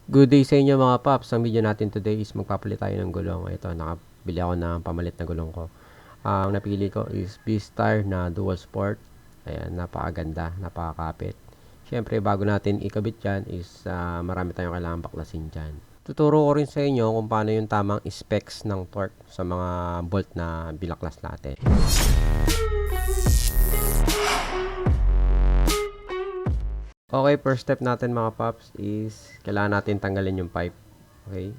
Good day sa inyo mga paps. Ang video natin today is magpapalit tayo ng gulong. Ito, nakabili ako ng pamalit na gulong ko. Ang napili ko is V-Star na dual sport. Ayan, napakaganda, napakakapit. Siyempre, bago natin ikabit yan is marami tayong kailangan baklasin dyan. Tuturo ko rin sa inyo kung paano yung tamang specs ng torque sa mga bolt na binaklas natin. Okay, first step natin mga paps is kailangan natin tanggalin yung pipe. Okay?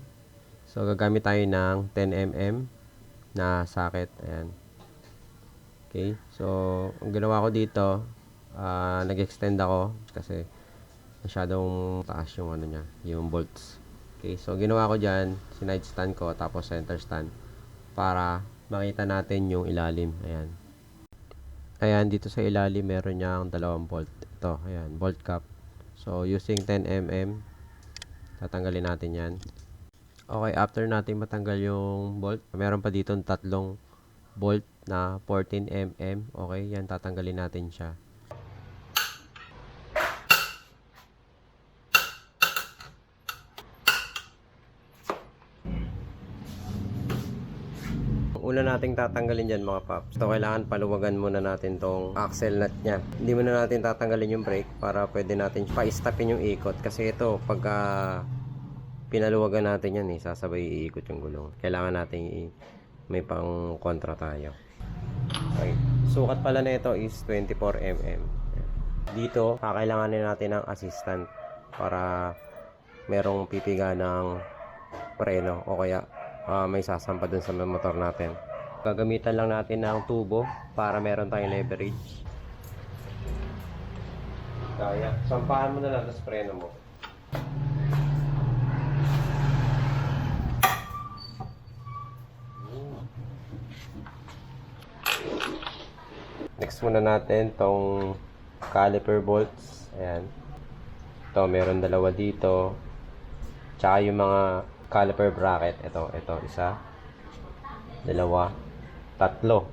So, gagamit tayo ng 10mm na socket. Ayan. Okay? So, ang ginawa ko dito, nag-extend ako kasi masyadong taas yung ano niya, yung bolts. Okay? So, ginawa ko dyan, sinide stand ko, tapos center stand para makita natin yung ilalim. Ayan. Ayan, dito sa ilalim, meron niyang dalawang bolt. Ito, ayan, bolt cap. So, using 10mm, tatanggalin natin yan. Okay, after natin matanggal yung bolt, meron pa dito tatlong bolt na 14mm. Okay, yan, tatanggalin natin siya. Una nating tatanggalin dyan mga paps. So, kailangan paluwagan muna natin tong axle nut nya. Hindi muna natin tatanggalin yung brake para pwede natin pa-stopin yung ikot. Kasi ito, pagka pinaluwagan natin yan, sasabay iikot yung gulong. Kailangan natin may pang kontra tayo. Okay. Sukat pala na ito is 24mm. Dito, kakailanganin natin ng assistant para merong pipiga ng preno o kaya may sasampa dun sa motor natin. Gagamitan lang natin ng tubo para meron tayong leverage. Kaya, sampahan mo na lang sa preno mo. Next muna natin tong caliper bolts. Ayan. Ito, meron dalawa dito. Tsaka yung mga caliper bracket. Ito, isa. Dalawa. Tatlo.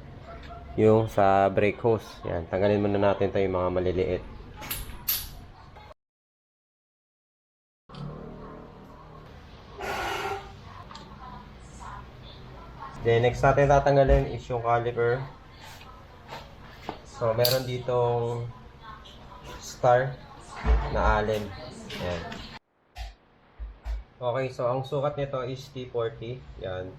Yung sa brake hose. Yan, tanggalin muna natin ito yung mga maliliit. Then, next natin tatanggalin is yung caliper. So, meron ditong star na allen. Yan. Okay, so ang sukat nito is T40. Yan.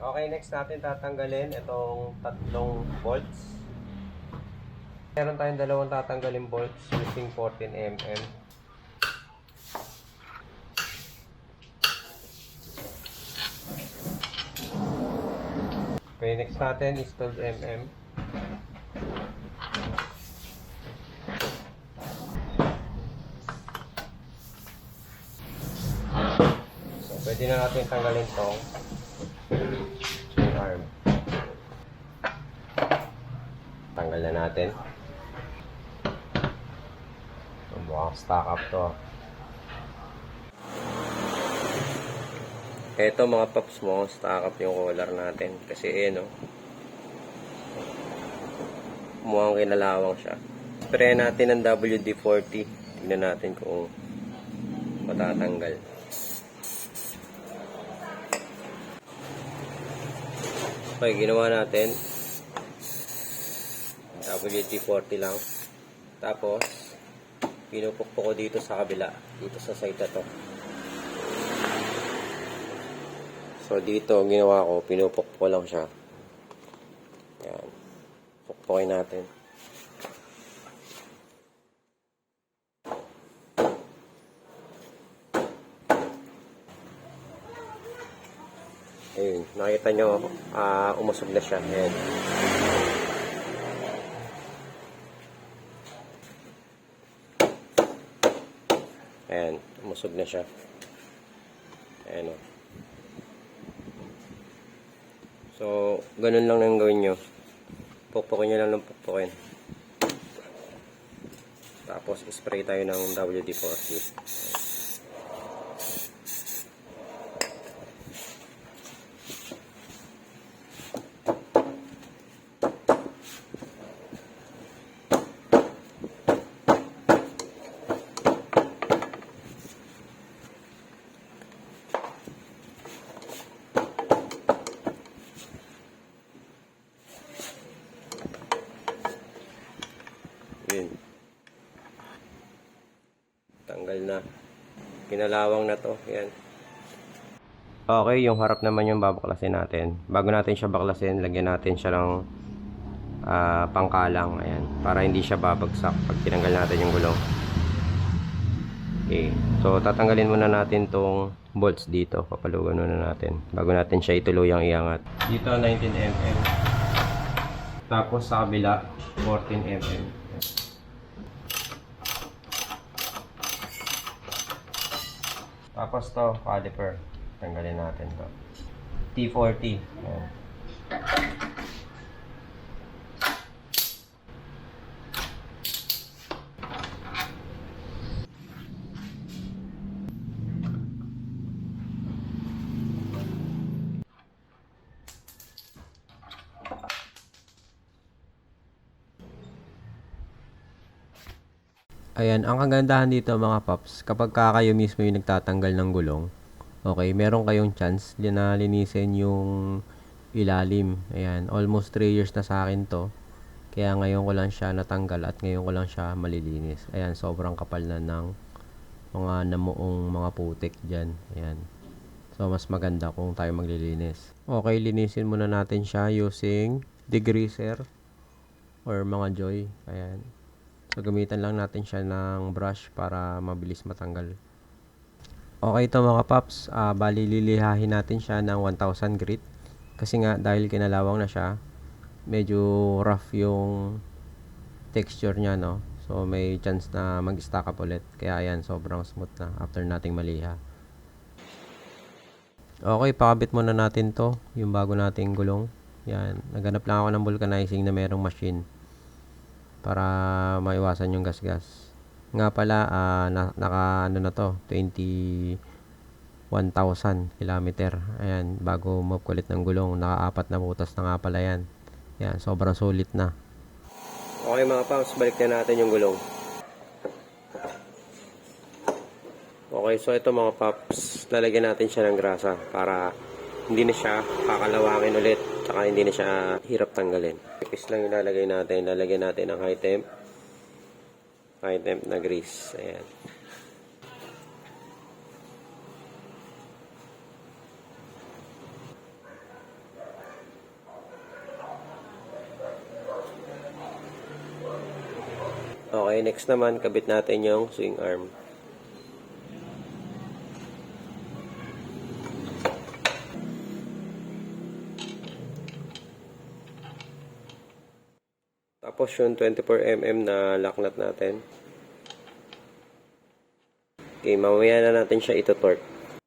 Okay, next natin tatanggalin itong tatlong bolts. Meron tayong dalawang tatanggalin bolts using 14mm. Okay, next natin is 12mm. So, pwede na natin tanggalin tong arm. Tanggal na natin. So, mukhang stock up to. Eto mga paps mo, stock up yung collar natin. Kasi no, mukhang kinalawang siya. Spray natin ng WD-40. Tignan natin kung matatanggal. Okay, ginawa natin. WD-40 lang. Tapos, pinupukpok ko dito sa kabila. Dito sa side na to. So, dito, ginawa ko, pinupukpok ko lang siya. Yan. Pukpukin natin. Ayun, nakita nyo, umusog na siya. Ayan. Ayan, umusog na siya. Ayan o. So, ganun lang nang gawin nyo. Pukpukin nyo lang ng pukpukin. Tapos, spray tayo ng WD-40. Kinalawang na to. Yan. Okay, yung harap naman yung babaklasin natin. Bago natin siya baklasin, lagyan natin siya ng pangkalang. Ayan. Para hindi siya babagsak pag tinanggal natin yung gulong. Okay. So, tatanggalin muna natin tong bolts dito. Papalugan muna natin. Bago natin siya ituluyang iangat. Dito, 19mm. Tapos sa kabila, 14mm. Tapos to, caliper. Tanggalin natin to. T40. Ayan. Ayan, ang kagandahan dito mga paps, kapag kayo mismo yung nagtatanggal ng gulong, okay, meron kayong chance na linisin yung ilalim. Ayan, almost 3 years na sa akin to. Kaya ngayon ko lang siya natanggal at ngayon ko lang siya malilinis. Ayan, sobrang kapal na ng mga namuong mga putik dyan. Ayan. So, mas maganda kung tayo maglilinis. Okay, linisin muna natin siya using degreaser or mga joy. Ayan. So, gamitan lang natin siya ng brush para mabilis matanggal. Okay ito mga paps, bali lilihahin natin siya ng 1000 grit. Kasi nga, dahil kinalawang na siya, medyo rough yung texture niya, no? So, may chance na mag-stack up ulit. Kaya ayan, sobrang smooth na after nating maliha. Okay, pakabit muna natin to, yung bago nating gulong. Yan, naghanap lang ako ng vulcanizing na merong machine para maiwasan yung gasgas. Nga pala, naka ano na to, 21,000 kilometer. Ayan, bago magkulit ng gulong, naka-4 na butas na nga pala yan. Yan, sobrang sulit na. Okay mga paps, balik na natin yung gulong. Okay, so ito mga paps, lalagyan natin siya ng grasa para hindi na siya kakalawangin ulit, tsaka hindi na siya hirap tanggalin. Ipis lang yung lalagay natin. Lalagyan natin ng high temp na grease. Ayan. Okay, next naman, kabit natin yung swing arm. Tapos yung 24mm na lock nut natin. Okay, mamaya na natin siya ito-torque.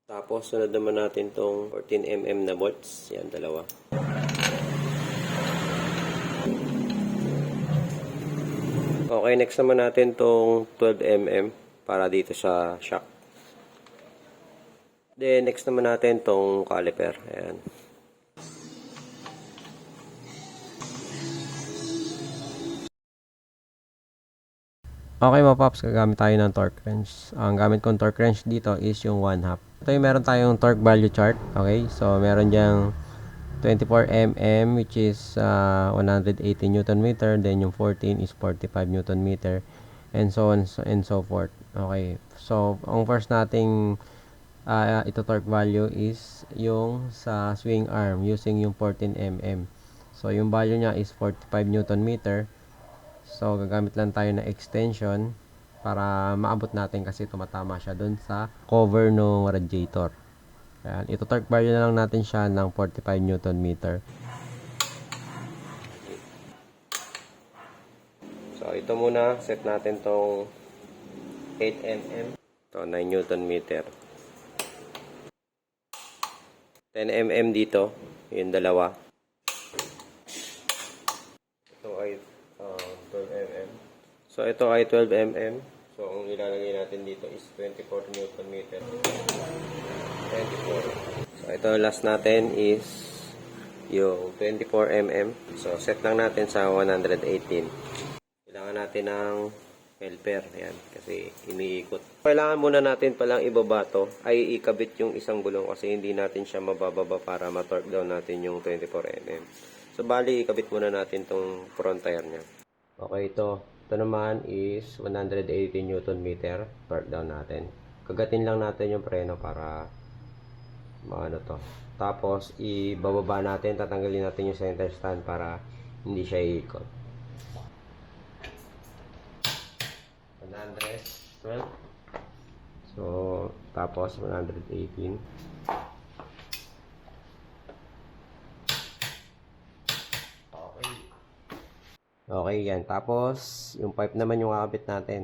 Tapos sunod naman natin tong 14mm na bolts. Yan, dalawa. Okay, next naman natin tong 12mm para dito sa shock. Then, next naman natin tong caliper. Ayan. Okay mga paps, gagamit tayo ng torque wrench. Ang gamit kong torque wrench dito is yung 1/2. Ito yung meron tayong torque value chart. Okay, so meron diyang 24mm which is 180 Newton meter. Then yung 14 is 45 Newton meter. And so on and so forth. Okay, so ang first nating ito torque value is yung sa swing arm using yung 14mm. So yung value niya is 45 Newton meter. So, gagamit lang tayo ng extension para maabot natin kasi tumatama siya dun sa cover ng radiator. Ayan. Ito torque value na lang natin siya ng 45 Newton meter. So, ito muna. Set natin tong 8mm. Ito, 9 Newton meter. 10mm dito. Yung dalawa. Ito ay 12mm. So, ito ay 12mm. So, ang ilalagay natin dito is 24 Newton meter. 24. So, ito last natin is yung 24mm. So, set lang natin sa 118. Kailangan natin ng helper. Ayan, kasi iniikot. Kailangan muna natin palang ibaba to. Ay ikabit yung isang gulong kasi hindi natin siya mabababa para ma-torque down natin yung 24mm. So, bali, ikabit muna natin tong front tire niya. Okay, ito naman is 180 Newton meter. Torque down natin. kagatin lang natin yung preno para maano to. Tapos, ibababa natin, tatanggalin natin yung center stand para hindi siya iikot. 112. So, tapos 118. Okay. Okay, yan. Tapos, yung pipe naman yung kakabit natin.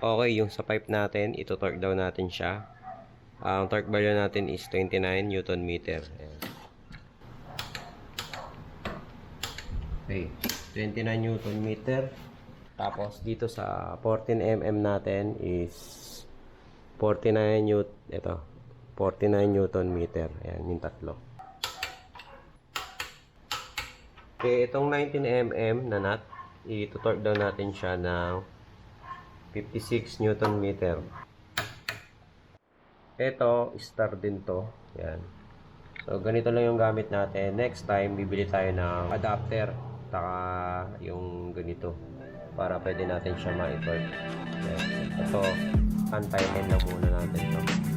Okay, yung sa pipe natin, ito-torque down natin siya. Ang torque value natin is 29 Newton meter. Ayan. Okay, 29 Newton meter. Tapos dito sa 14 mm natin is 49 Newton, ito, 49 Newton meter. Ayan, yung tatlo. Okay, itong 19 mm na nut, ito-torque down natin siya ng 56 Newton meter. Ito, star din to. Yan. So, ganito lang yung gamit natin. Next time, bibili tayo ng adapter. Taka yung ganito. Para pwede natin siya ma-torque. Ito, anti-hand na muna natin to.